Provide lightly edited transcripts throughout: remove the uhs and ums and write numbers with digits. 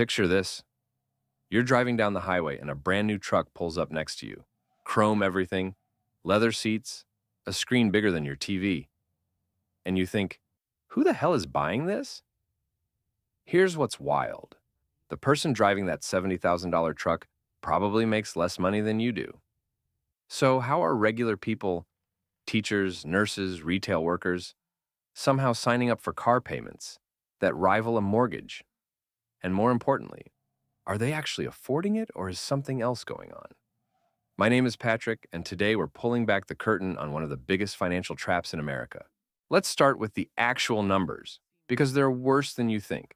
Picture this. You're driving down the highway and a brand new truck pulls up next to you. Chrome everything, leather seats, a screen bigger than your TV. And you think, who the hell is buying this? Here's what's wild. The person driving that $70,000 truck probably makes less money than you do. So how are regular people, teachers, nurses, retail workers, somehow signing up for car payments that rival a mortgage? And more importantly, are they actually affording it, or is something else going on? My name is Patrick, and today we're pulling back the curtain on one of the biggest financial traps in America. Let's start with the actual numbers, because they're worse than you think.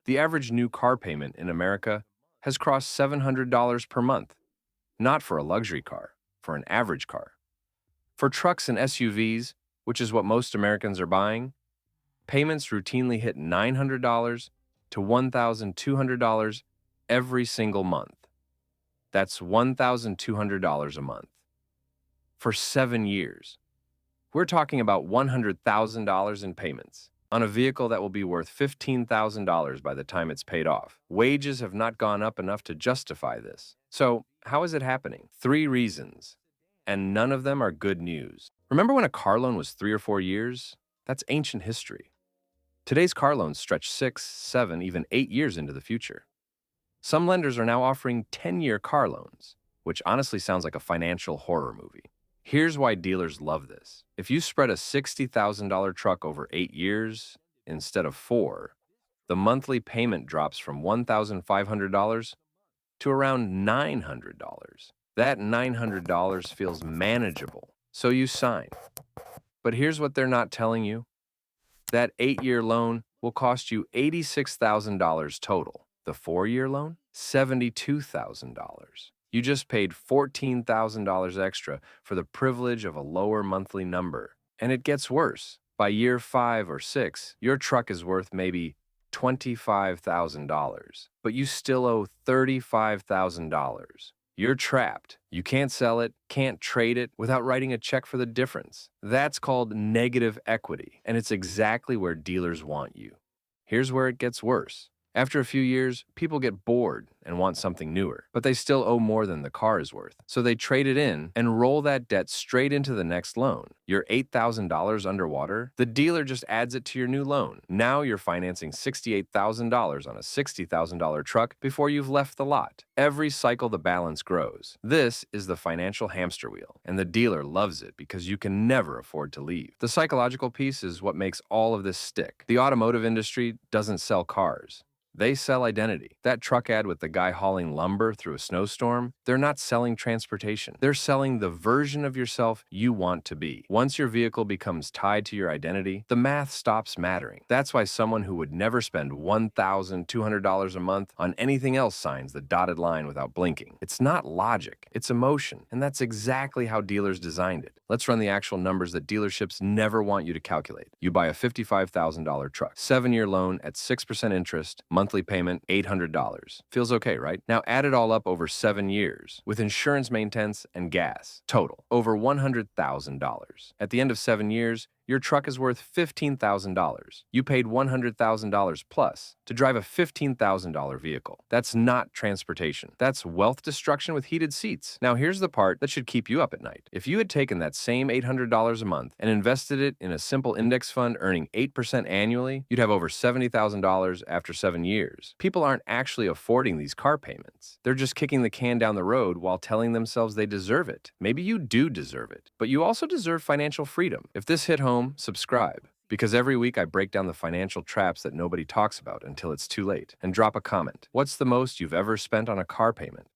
The average new car payment in America has crossed $700 per month, not for a luxury car, for an average car. For trucks and SUVs, which is what most Americans are buying, payments routinely hit $900 to $1,200 every single month. That's $1,200 a month. For 7 years. We're talking about $100,000 in payments on a vehicle that will be worth $15,000 by the time it's paid off. Wages have not gone up enough to justify this. So, how is it happening? 3 reasons, and none of them are good news. Remember when a car loan was 3 or 4 years? That's ancient history. Today's car loans stretch 6, 7, even 8 years into the future. Some lenders are now offering 10-year car loans, which honestly sounds like a financial horror movie. Here's why dealers love this. If you spread a $60,000 truck over 8 years instead of 4, the monthly payment drops from $1,500 to around $900. That $900 feels manageable, so you sign. But here's what they're not telling you. That 8-year loan will cost you $86,000 total. The 4-year loan? $72,000. You just paid $14,000 extra for the privilege of a lower monthly number. And it gets worse. By year 5 or 6, your truck is worth maybe $25,000, but you still owe $35,000. You're trapped. You can't sell it, can't trade it without writing a check for the difference. That's called negative equity, and it's exactly where dealers want you. Here's where it gets worse. After a few years, people get bored and want something newer, but they still owe more than the car is worth. So they trade it in and roll that debt straight into the next loan. You're $8,000 underwater, the dealer just adds it to your new loan. Now you're financing $68,000 on a $60,000 truck before you've left the lot. Every cycle the balance grows. This is the financial hamster wheel, and the dealer loves it because you can never afford to leave. The psychological piece is what makes all of this stick. The automotive industry doesn't sell cars. They sell identity. That truck ad with the guy hauling lumber through a snowstorm, they're not selling transportation. They're selling the version of yourself you want to be. Once your vehicle becomes tied to your identity, the math stops mattering. That's why someone who would never spend $1,200 a month on anything else signs the dotted line without blinking. It's not logic, it's emotion, and that's exactly how dealers designed it. Let's run the actual numbers that dealerships never want you to calculate. You buy a $55,000 truck, 7-year loan at 6% interest, monthly payment $800. Feels okay, right? Now add it all up over 7 years, with insurance, maintenance, and gas. Total, over $100,000. At the end of 7 years, your truck is worth $15,000. You paid $100,000 plus to drive a $15,000 vehicle. That's not transportation. That's wealth destruction with heated seats. Now here's the part that should keep you up at night. If you had taken that same $800 a month and invested it in a simple index fund earning 8% annually, you'd have over $70,000 after 7 years. People aren't actually affording these car payments. They're just kicking the can down the road while telling themselves they deserve it. Maybe you do deserve it, but you also deserve financial freedom. If this hit home, subscribe, because every week I break down the financial traps that nobody talks about until it's too late. And drop a comment. What's the most you've ever spent on a car payment?